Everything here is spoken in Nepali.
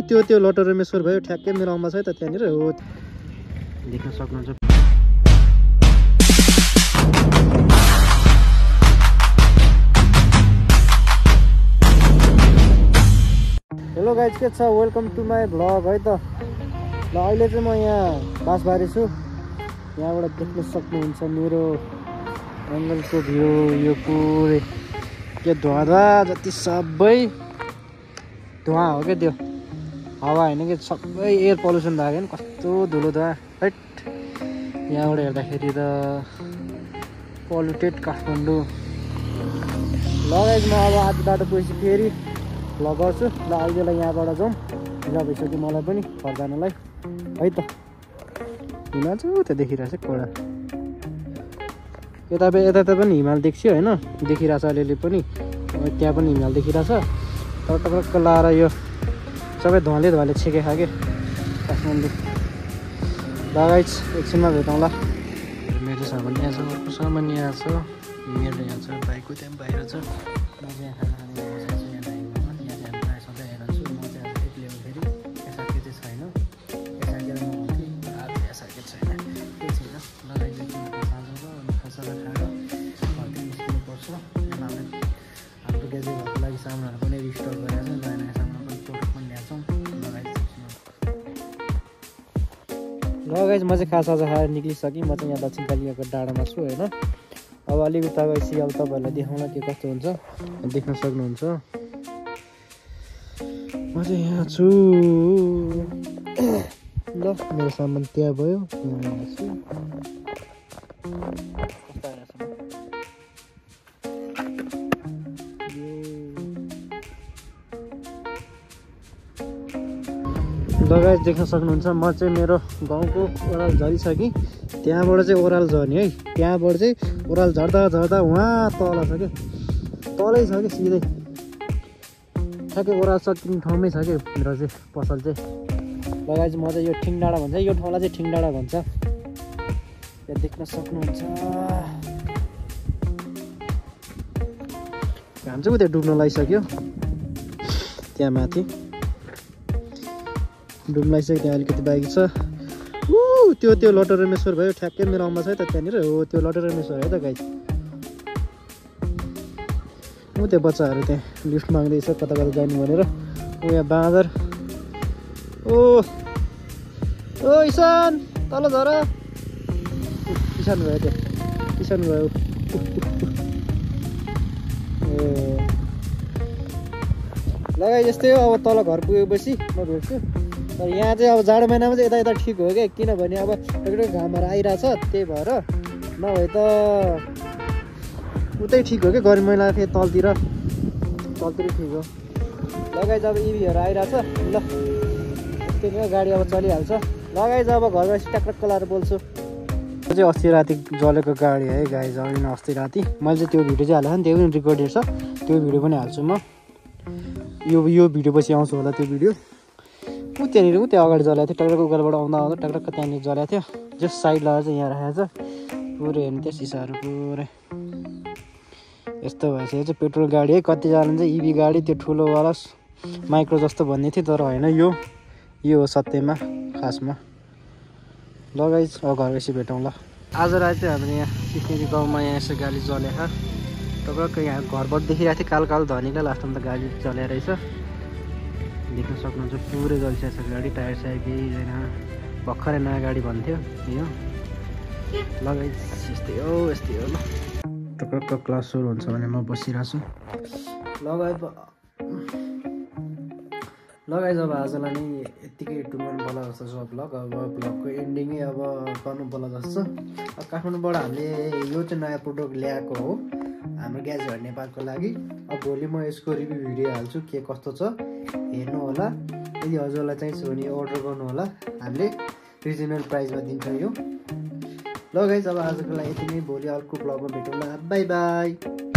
त्यो लटरमेश्वर भयो ठ्याक्कै मेरो आउँमा छ त त्यहाँनिर हो देख्न सक्नुहुन्छ। हेलो गाइज के छ वेलकम टु माई भ्लग है त। ल अहिले चाहिँ म यहाँ बाँसबारी छु। यहाँबाट देख्न सक्नुहुन्छ मेरो जङ्गलको भ्यू। यो पुरै के धुवा जति सबै धुवा हो क्या, त्यो हावा होइन कि सबै एयर पल्युसन भएको नि कस्तो धुलो धुवा हैट। यहाँबाट हेर्दाखेरि त पोल्युटेड काठमाडौँ। ल गाइज म अब आधी बाटो पुगेपछि फेरि भ्लग गर्छु। ल अहिलेलाई यहाँबाट जाउँ, ढिलो भइसक्यो मलाई पनि घर जानलाई है त। हिमाल चाहिँ त्यो देखिरहेछ कोडा, यता पनि हिमाल देख्छु होइन, देखिरहेछ अलिअलि पनि। त्यहाँ पनि हिमाल देखिरहेछ तर टक्क लाएर यो सबै धुवाले छेके खाके काठमाडौँ। ल गाइज एकछिनमा भेटौँला। मेरो सामान यहाँ छ, अर्को सामान यहाँ छ, मेरो यहाँ छ, बाइकको त्यहाँ बाहिर छ। म चाहिँ यहाँ खाना खाने बसेको छु यहाँ डाइङमा। यहाँ चाहिँ हामी प्रायः सधैँ हेर्छु। म चाहिँ आज एक्लै फेरि एसाके चाहिँ छैन, एसाकेर म हुन्थेँ, आज एसाके छैन, केही छैन। लगाइदिएको साँझको अनि खासालाई खाएर घरदेखि निस्किनु पर्छ। हाम्रो ग्याजेटहरूको लागि सामानहरू पनि रिस्टक गरेर नयाँ नयाँ सामान पनि प्रोडक्ट पनि ल्याउँछौँ। ल गाइज म चाहिँ खाजा खाएर निक्लिसकेँ। म चाहिँ यहाँ दक्षिण कालियाको डाँडामा छु होइन। अब अलिक उता गएपछि अब तपाईँहरूलाई देखाउँला के कस्तो हुन्छ, देख्न सक्नुहुन्छ। म चाहिँ यहाँ छु। ल मेरो सामान त्यहाँ भयो, यहाँ छु। लगायत देख्न सक्नुहुन्छ। म चाहिँ मेरो गाउँको ओह्राल झरिसकेँ। त्यहाँबाट चाहिँ ओह्राल झर्ने है, त्यहाँबाट चाहिँ ओह्राल झर्दा उहाँ तल छ क्या, तलै छ कि सिधै ठ्याक्कै ओह्राल सकिने ठाउँमै छ कि मेरो चाहिँ पसल चाहिँ। लगायत म चाहिँ यो ठिङडाँडा भन्छ, यो ठाउँलाई चाहिँ ठिङडाँडा भन्छ। यहाँ देख्न सक्नुहुन्छ। घाम चाहिँ उता डुब्न लागिसक्यो, त्यहाँ माथि डुब्न लागिसक्यो। त्यहाँ अलिकति बाइक छ। त्यो लटरमेश्वर भयो ठ्याक्कै मेरो आउँमा छ त त्यहाँनिर हो, त्यो लटरमेश्वर है त गाइज। त्यो बच्चाहरू त्यहाँ लिफ्ट माग्दैछ कता कता जानु भनेर। यहाँ बाँदर। ओ इसान तल झर, किसान भयो त्यो, किसान भयो। लगाइ यस्तै हो। अब तल घर पुगेपछि म भेट्छु। तर यहाँ चाहिँ अब जाडो महिनामा चाहिँ यता ठिक हो क्या, किनभने अब एकदम घामहरू आइरहेछ, त्यही भएर नभए त उतै ठिक हो क्या। गर्मी महिना फेरि तलतिर ठिक हो। लगाइ अब इभीहरू आइरहेछ। ल यस्तै गाडी अब चलिहाल्छ। लगाइ अब घर गएपछि ट्याक्टक्क लाएर बोल्छु। त्यो चाहिँ अस्ति राति जलेको गाडी है गाइज। होइन अस्ति राति मैले चाहिँ त्यो भिडियो चाहिँ हालेको नि, त्यो पनि रेकर्डेड छ, त्यो भिडियो पनि हाल्छु म। यो भिडियो पछि आउँछ होला त्यो भिडियो। त्यहाँनिर त्यहाँ अगाडि जलाएको थियो, टक्टक्क उकालोबाट आउँदा टक्टक्क त्यहाँनिर जलाएको थियो। जस्ट साइड लगाएर चाहिँ यहाँ राखेको छ। पुरै हेर्नु त्यो सिसाहरू पुरै यस्तो भएछ। यो चाहिँ पेट्रोल गाडी है। कतिजनाले चाहिँ इभी गाडी त्यो ठुलोवाला माइक्रो जस्तो भन्ने थियो, तर होइन, यो हो सत्यमा खासमा। ल गाइज अब घर गएपछि भेटौँ ल। आज राति चाहिँ हामीले यहाँ सिक्किरी गाउँमा यहाँ यसो गाडी जलेको टक्क यहाँ घरबाट देखिरहेको थियो कालो कालो धनीलाई। लास्टमा त गाडी जल्या रहेछ, देख्न सक्नुहुन्छ। पुरै जलिसकेको छ गाडी, टायर सायर केही छैन, भर्खरै नयाँ गाडी भन्थ्यो यो। लगाइ यस्तै हो ल। टक्क क्लास सुरु हुन्छ भने म बसिरहेको छु। लगाइ अब आजलाई नै यत्तिकै टुङ्गाउनु पर्ला जस्तो छ भ्लग। अब भ्लगको एन्डिङै अब गर्नु पर्ला जस्तो छ। अब काठमाडौँबाट हामीले यो चाहिँ नयाँ प्रोडक्ट ल्याएको हो हाम्रो ग्याजेट नेपालको लागि। अब भोलि म यसको रिभ्यू भिडियो हाल्छु के कस्तो छ, हेर्नु होला। यदि हजुरलाई चाहिन्छ भने अर्डर गर्नु होला, हामीले रिजनेबल प्राइसमा दिन्छौँ यो। ल गाइज अब आजको लागि यति नै, भोलि अर्को भ्लगमा भेटौँला। By by.